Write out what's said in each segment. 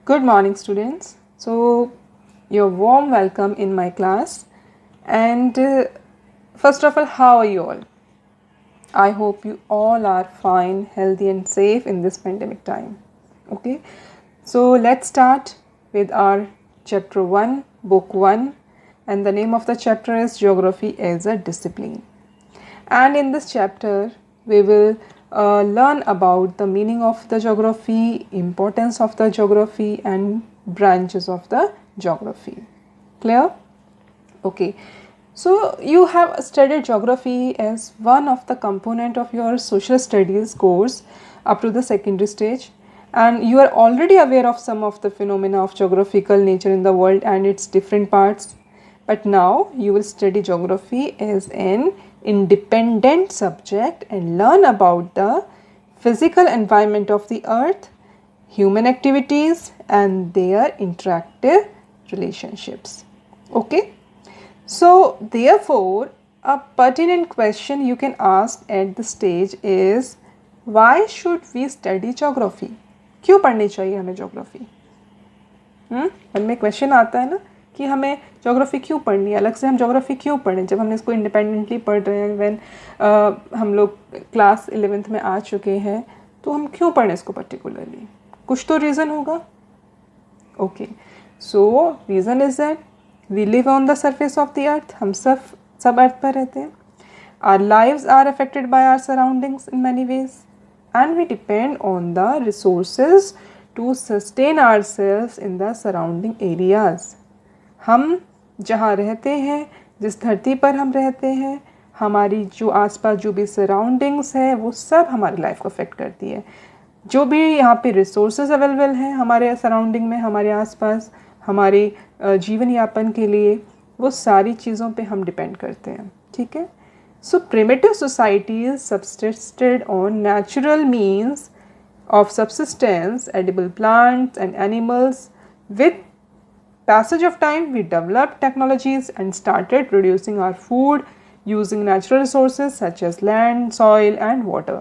Good morning, students. So, your warm welcome in my class. And first of all, how are you all? I hope you all are fine, healthy, and safe in this pandemic time. Okay, so let's start with our chapter 1, book 1, and the name of the chapter is Geography as a Discipline. And in this chapter, we will learn about the meaning of the geography, importance of the geography, and branches of the geography. Clear? Okay. So you have studied geography as one of the component of your social studies course up to the secondary stage, and you are already aware of some of the phenomena of geographical nature in the world and its different parts. But now you will study geography as an independent subject and learn about the physical environment of the earth, human activities, and their interactive relationships. Okay? So, therefore, a pertinent question you can ask at this stage is, why should we study geography? क्यों पढ़नी चाहिए हमें geography? मन में question आता है ना कि हमें ज्योग्राफी क्यों पढ़नी है, अलग से हम ज्योग्राफी क्यों पढ़ें जब हमने इसको इंडिपेंडेंटली पढ़ रहे हैं. व्हेन हम लोग क्लास 11th में आ चुके हैं तो हम क्यों पढ़ें इसको पर्टिकुलरली? कुछ तो रीज़न होगा. Okay, so reason is that we live on the surface of the earth. हम सब अर्थ पर रहते हैं. Our lives are affected by our surroundings in many ways and we depend on the resources to sustain ourselves in the surrounding areas. हम जहाँ रहते हैं, जिस धरती पर हम रहते हैं, हमारी जो आसपास जो भी सराउंडिंग्स है वो सब हमारी लाइफ को अफेक्ट करती है. जो भी यहाँ पे रिसोर्सेज अवेलेबल हैं हमारे सराउंडिंग में, हमारे आसपास, हमारे जीवन यापन के लिए, वो सारी चीज़ों पे हम डिपेंड करते हैं. ठीक है. So primitive societies subsisted on natural means of subsistence, edible plants and animals. With passage of time, we developed technologies and started producing our food using natural resources such as land, soil and water.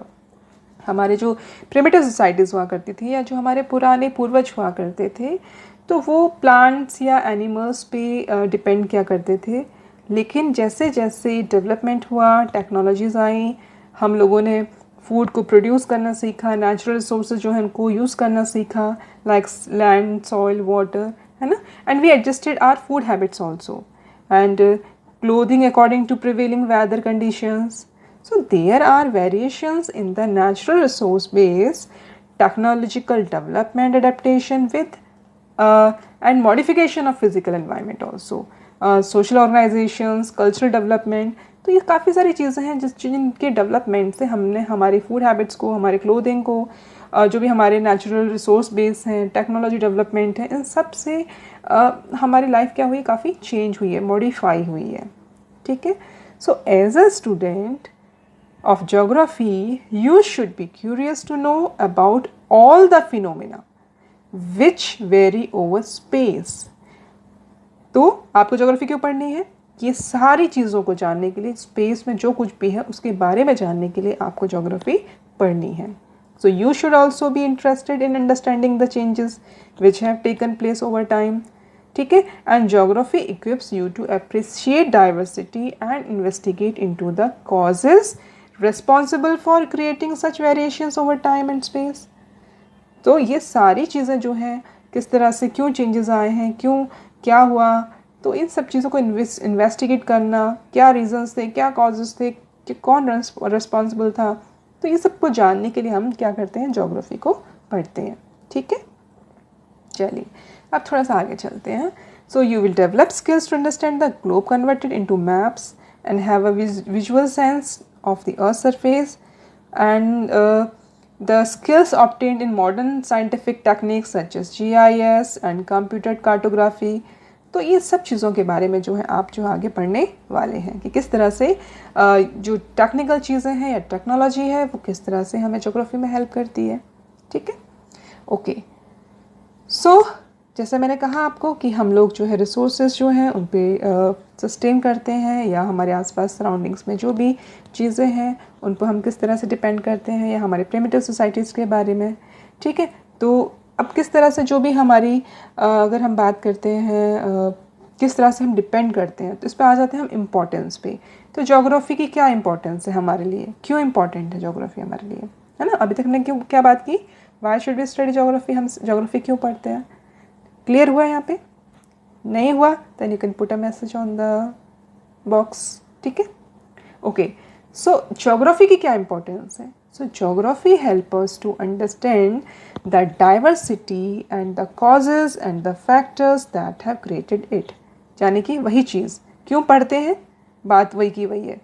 हमारे जो primitive societies हुआ करती थी या जो हमारे पुराने पूर्वज हुआ करते थे तो वो प्लांट्स या एनिमल्स पे डिपेंड किया करते थे. लेकिन जैसे जैसे डेवलपमेंट हुआ, टेक्नोलॉजीज़ आई, हम लोगों ने फूड को प्रोड्यूस करना सीखा, नेचुरल रिसोर्सेज जो है उनको यूज़ करना सीखा, लाइक लैंड, सॉइल, वाटर, है ना. And we adjusted our food habits also and clothing according to prevailing weather conditions. So there are variations in the natural resource base, technological development, adaptation with and modification of physical environment also, social organisations, cultural development. तो ये काफ़ी सारी चीज़ें हैं जिनके development से हमने हमारी फूड हैबिट्स को, हमारे क्लोथिंग को, जो भी हमारे नेचुरल रिसोर्स बेस हैं, टेक्नोलॉजी डेवलपमेंट है, इन सब से हमारी लाइफ क्या हुई, काफ़ी चेंज हुई है, मॉडिफाई हुई है. ठीक है. So as a student of geography, you should be curious to know about all the phenomena which vary over space. तो आपको ज्योग्राफी क्यों पढ़नी है? ये सारी चीज़ों को जानने के लिए, स्पेस में जो कुछ भी है उसके बारे में जानने के लिए आपको ज्योग्राफी पढ़नी है. So you should also be interested in understanding the changes which have taken place over time. ठीक है. And geography equips you to appreciate diversity and investigate into the causes responsible for creating such variations over time and space. तो ये सारी चीज़ें जो हैं, किस तरह से क्यों चेंजेस आए हैं, क्यों क्या हुआ, तो इन सब चीज़ों को इन्वेस्टिगेट करना, क्या रीजंस थे, क्या कॉजेस थे, कि कौन रिस्पॉन्सिबल था, तो ये सब को जानने के लिए हम क्या करते हैं, ज्योग्राफी को पढ़ते हैं. ठीक है. चलिए अब थोड़ा सा आगे चलते हैं. So you will develop skills to understand the globe converted into maps and have a visual sense of the earth's surface, and the skills obtained in modern scientific techniques such as GIS and computer cartography. तो ये सब चीज़ों के बारे में जो है आप जो आगे पढ़ने वाले हैं कि किस तरह से जो टेक्निकल चीज़ें हैं या टेक्नोलॉजी है वो किस तरह से हमें ज्योग्राफी में हेल्प करती है. ठीक है. ओके. सो जैसे मैंने कहा आपको कि हम लोग जो है रिसोर्सेज जो हैं उन पे सस्टेन करते हैं, या हमारे आसपास सराउंडिंग्स में जो भी चीज़ें हैं उन पर हम किस तरह से डिपेंड करते हैं, या हमारे प्रिमिटिव सोसाइटीज़ के बारे में. ठीक है. तो अब किस तरह से जो भी हमारी अगर हम बात करते हैं किस तरह से हम डिपेंड करते हैं, तो इस पर आ जाते हैं हम इम्पोर्टेंस पे। तो ज्योग्राफी की क्या इम्पोर्टेंस है हमारे लिए, क्यों इम्पोर्टेंट है ज्योग्राफी हमारे लिए, है ना। अभी तक हमने क्यों क्या बात की, why should we study geography, हम ज्योग्राफी क्यों पढ़ते हैं। क्लियर हुआ यहाँ पे? नहीं हुआ then you can put a message on the box, ठीक है। ओके, सो ज्योग्राफी की क्या इम्पोर्टेंस है। So geography help us to understand the diversity and the causes and the factors that have created it. यानी कि वही चीज़ क्यों पढ़ते हैं, बात वही की वही है,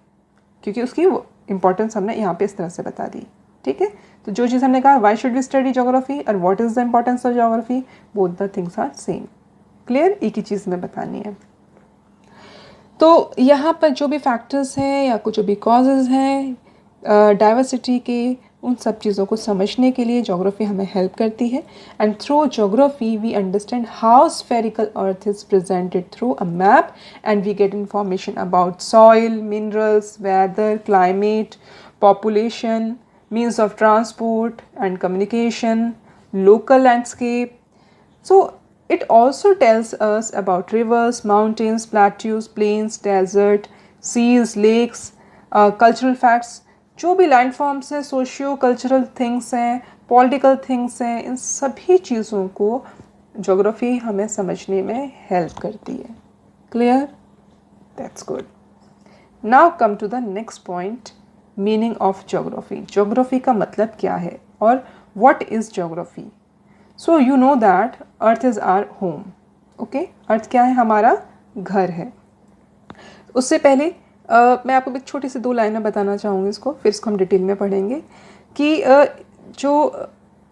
क्योंकि उसकी इम्पोर्टेंस हमने यहाँ पे इस तरह से बता दी, ठीक है। तो जो चीज़ हमने कहा why should we study geography और what is the importance of geography, both the things are same. Clear, एक ही चीज़ में बतानी है। तो यहाँ पर जो भी फैक्टर्स हैं या कुछ जो भी कॉजेज़ हैं डाइवर्सिटी के, उन सब चीज़ों को समझने के लिए ज्योग्राफी हमें हेल्प करती है। And through geography we understand how spherical earth is presented through a map and we get information about soil, minerals, weather, climate, population, means of transport and communication, local landscape. So it also tells us about rivers, mountains, plateaus, plains, desert, seas, lakes, cultural facts, जो भी land forms हैं, socio cultural things हैं, political things हैं, इन सभी चीज़ों को geography हमें समझने में हेल्प करती है। Clear, that's good. Now come to the next point, meaning of geography. Geography का मतलब क्या है और what is geography. So you know that earth is our home. Okay, earth क्या है, हमारा घर है। उससे पहले मैं आपको एक छोटी सी 2 लाइनें बताना चाहूँगी इसको, फिर इसको हम डिटेल में पढ़ेंगे कि जो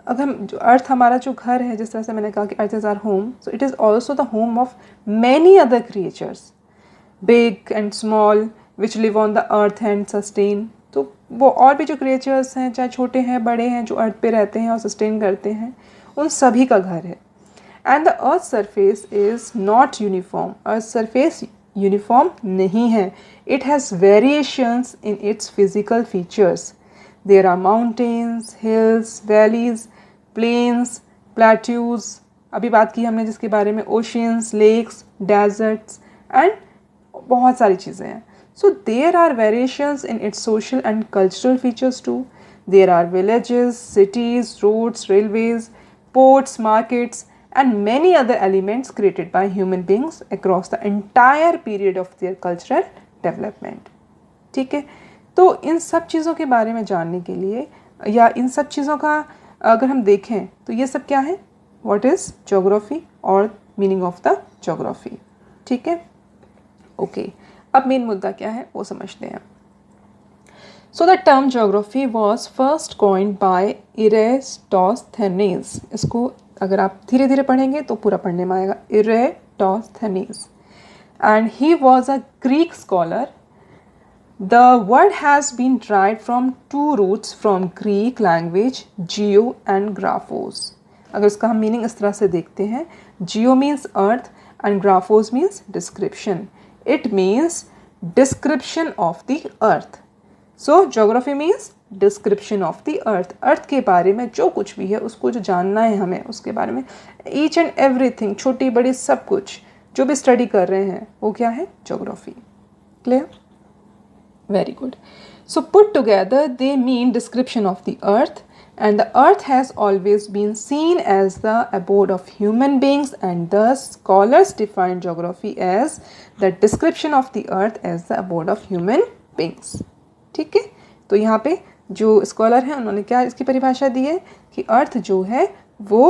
अगर हम जो अर्थ हमारा जो घर है, जिस तरह से मैंने कहा कि earth is our home, so it is also the home of many other creatures, big and small, which live on the earth and sustain. तो वो और भी जो क्रिएचर्स हैं, चाहे छोटे हैं बड़े हैं, जो अर्थ पे रहते हैं और सस्टेन करते हैं, उन सभी का घर है। And the earth surface is not uniform. Earth surface uniform नहीं है। It has variations in its physical features. There are mountains, hills, valleys, plains, plateaus, अभी बात की हमने जिसके बारे में, ओशियंस, लेक्स, डेजर्ट्स एंड बहुत सारी चीज़ें हैं। So there are variations in its social and cultural features too. There are villages, cities, roads, railways, ports, markets and many other elements created by human beings across the entire period of their cultural development. ठीक है, तो इन सब चीज़ों के बारे में जानने के लिए या इन सब चीज़ों का अगर हम देखें तो ये सब क्या है, What is geography और meaning of the geography. ठीक है, ओके। अब मेन मुद्दा क्या है वो समझते हैं। So the term geography was first coined by Eratosthenes. इसको अगर आप धीरे धीरे पढ़ेंगे तो पूरा पढ़ने में आएगा, Eratosthenes, and he was a Greek scholar. The word has been derived from 2 roots from Greek language, geo and graphos. अगर इसका हम मीनिंग इस तरह से देखते हैं, geo means earth and graphos means description. It means description of the earth. So geography means description of the earth. अर्थ के बारे में जो कुछ भी है उसको जो जानना है हमें, उसके बारे में each and everything, छोटी बड़ी सब कुछ जो भी स्टडी कर रहे हैं वो क्या है, geography. Clear, very good. So put together they mean description of the earth, and the earth has always been seen as the abode of human beings, and thus scholars define geography as the description of the earth as the abode of human beings. ठीक है, तो यहाँ पे जो scholar हैं उन्होंने क्या इसकी परिभाषा दी है कि अर्थ जो है वो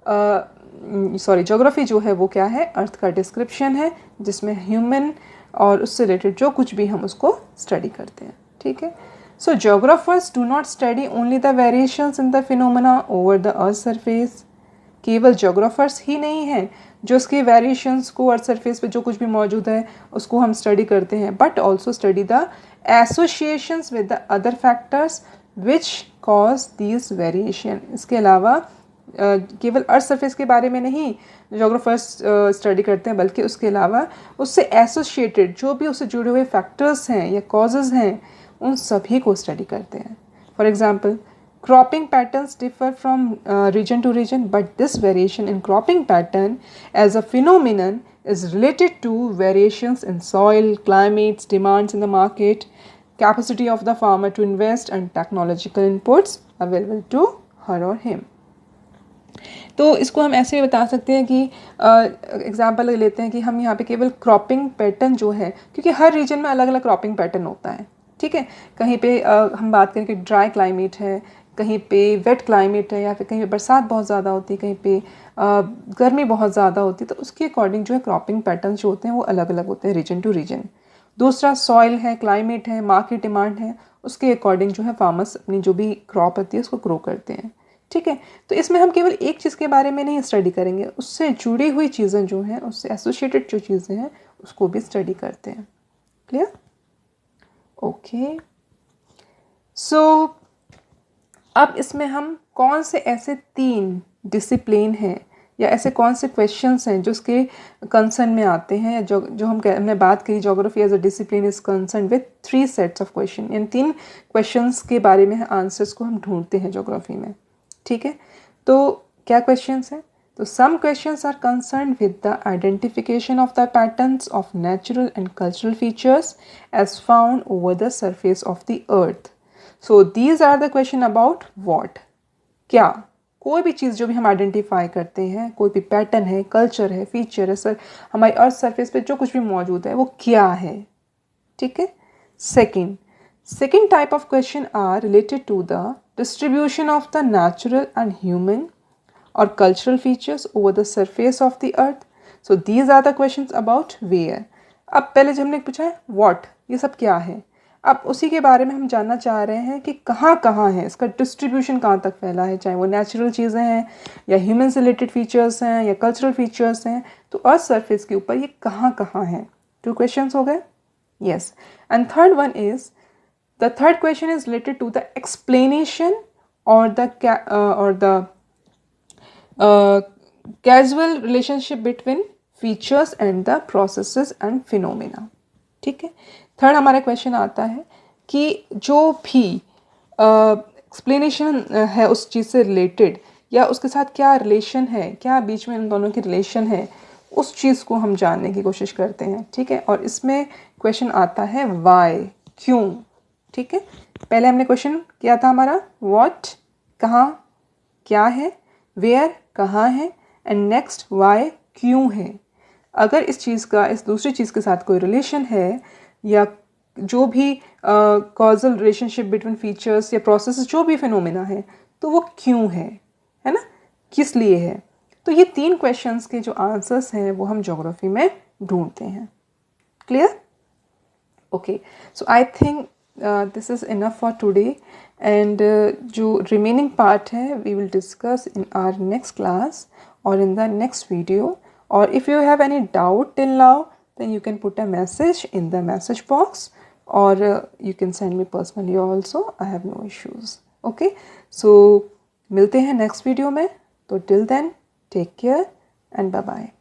ज्योग्राफी जो है वो क्या है, अर्थ का डिस्क्रिप्शन है जिसमें ह्यूमन और उससे रिलेटेड जो कुछ भी हम उसको स्टडी करते हैं। ठीक है, so geographers do not study only the variations in the phenomena over the earth surface. केवल geographers ही नहीं हैं जो उसके variations को अर्थ सरफेस पे जो कुछ भी मौजूद है उसको हम स्टडी करते हैं, but also study the associations with the other factors which cause these variation. इसके अलावा केवल अर्थ सरफेस के बारे में नहीं जोग्राफर्स स्टडी करते हैं, बल्कि उसके अलावा उससे एसोसिएटेड जो भी उससे जुड़े हुए फैक्टर्स हैं या कॉजेज़ हैं उन सभी को स्टडी करते हैं। For example cropping patterns differ from region to region, but this variation in cropping pattern as a phenomenon is related to variations in soil, climates, demands in the market, capacity of the farmer to invest and technological inputs available to her or him. तो इसको हम ऐसे भी बता सकते हैं कि example लेते हैं कि हम यहाँ पे केवल क्रॉपिंग पैटर्न जो है, क्योंकि हर रीजन में अलग अलग क्रॉपिंग पैटर्न होता है, ठीक है। कहीं पे हम बात करें कि ड्राई क्लाइमेट है, कहीं पे वेट क्लाइमेट है, या फिर कहीं पे बरसात बहुत ज़्यादा होती है, कहीं पे गर्मी बहुत ज़्यादा होती है, तो उसके अकॉर्डिंग जो है क्रॉपिंग पैटर्न जो होते हैं वो अलग अलग होते हैं रीजन टू रीजन। दूसरा सॉइल है, क्लाइमेट है, मार्केट डिमांड है, उसके अकॉर्डिंग जो है फार्मर्स अपनी जो भी क्रॉप होती है उसको ग्रो करते हैं, ठीक है। तो इसमें हम केवल एक चीज़ के बारे में नहीं स्टडी करेंगे, उससे जुड़ी हुई चीज़ें जो हैं, उससे एसोसिएटेड जो चीज़ें हैं उसको भी स्टडी करते हैं। क्लियर? ओके, सो अब इसमें हम कौन से ऐसे 3 डिसिप्लिन हैं या ऐसे कौन से क्वेश्चंस हैं जो उसके कंसर्न में आते हैं, या जो हमने बात करी geography as a discipline is concern with 3 sets of question. इन 3 क्वेश्चंस के बारे में आंसर्स को हम ढूंढते हैं ज्योग्राफी में, ठीक है। तो क्या क्वेश्चंस हैं? तो some questions are concern with the identification of the patterns of natural and cultural features as found over the surface of the earth. So these are the question about what, क्या कोई भी चीज़ जो भी हम identify करते हैं, कोई भी पैटर्न है, कल्चर है, फीचर है, सर हमारी अर्थ सरफेस पे जो कुछ भी मौजूद है वो क्या है, ठीक है। Second type of question are related to the distribution of the natural and human or cultural features over the surface of the earth. So these are the questions about where. अब पहले जो हमने पूछा है what, ये सब क्या है, अब उसी के बारे में हम जानना चाह रहे हैं कि कहाँ कहाँ है, इसका डिस्ट्रीब्यूशन कहाँ तक फैला है, चाहे वो नेचुरल चीज़ें हैं या ह्यूमन से रिलेटेड फीचर्स हैं या कल्चरल फीचर्स हैं, तो अर्थ सरफेस के ऊपर ये कहाँ कहाँ हैं। 2 क्वेश्चंस हो गए, yes. And third one is, the third question is related to the explanation or the causal relationship between features and the processes and phenomena, ठीक है। थर्ड हमारा क्वेश्चन आता है कि जो भी एक्सप्लेनेशन है उस चीज़ से रिलेटेड या उसके साथ क्या रिलेशन है, क्या बीच में इन दोनों की रिलेशन है, उस चीज़ को हम जानने की कोशिश करते हैं, ठीक है। और इसमें क्वेश्चन आता है वाई, क्यों, ठीक है। पहले हमने क्वेश्चन किया था हमारा व्हाट, कहाँ क्या है, वेयर कहाँ है, एंड नेक्स्ट वाई, क्यों है। अगर इस चीज़ का इस दूसरी चीज़ के साथ कोई रिलेशन है या जो भी कॉजल रिलेशनशिप बिटवीन फीचर्स या प्रोसेस जो भी फिनोमेना है, तो वो क्यों है ना, किस लिए है। तो ये 3 क्वेश्चंस के जो आंसर्स हैं वो हम ज्योग्राफी में ढूंढते हैं। Clear? Okay, so I think this is enough for today, and जो remaining part है we will discuss in our next class or in the next video, or if you have any doubt till now then you can put a message in the message box, or you can send me personally also, I have no issues. Okay, so मिलते हैं next video में, तो till then take care and bye bye.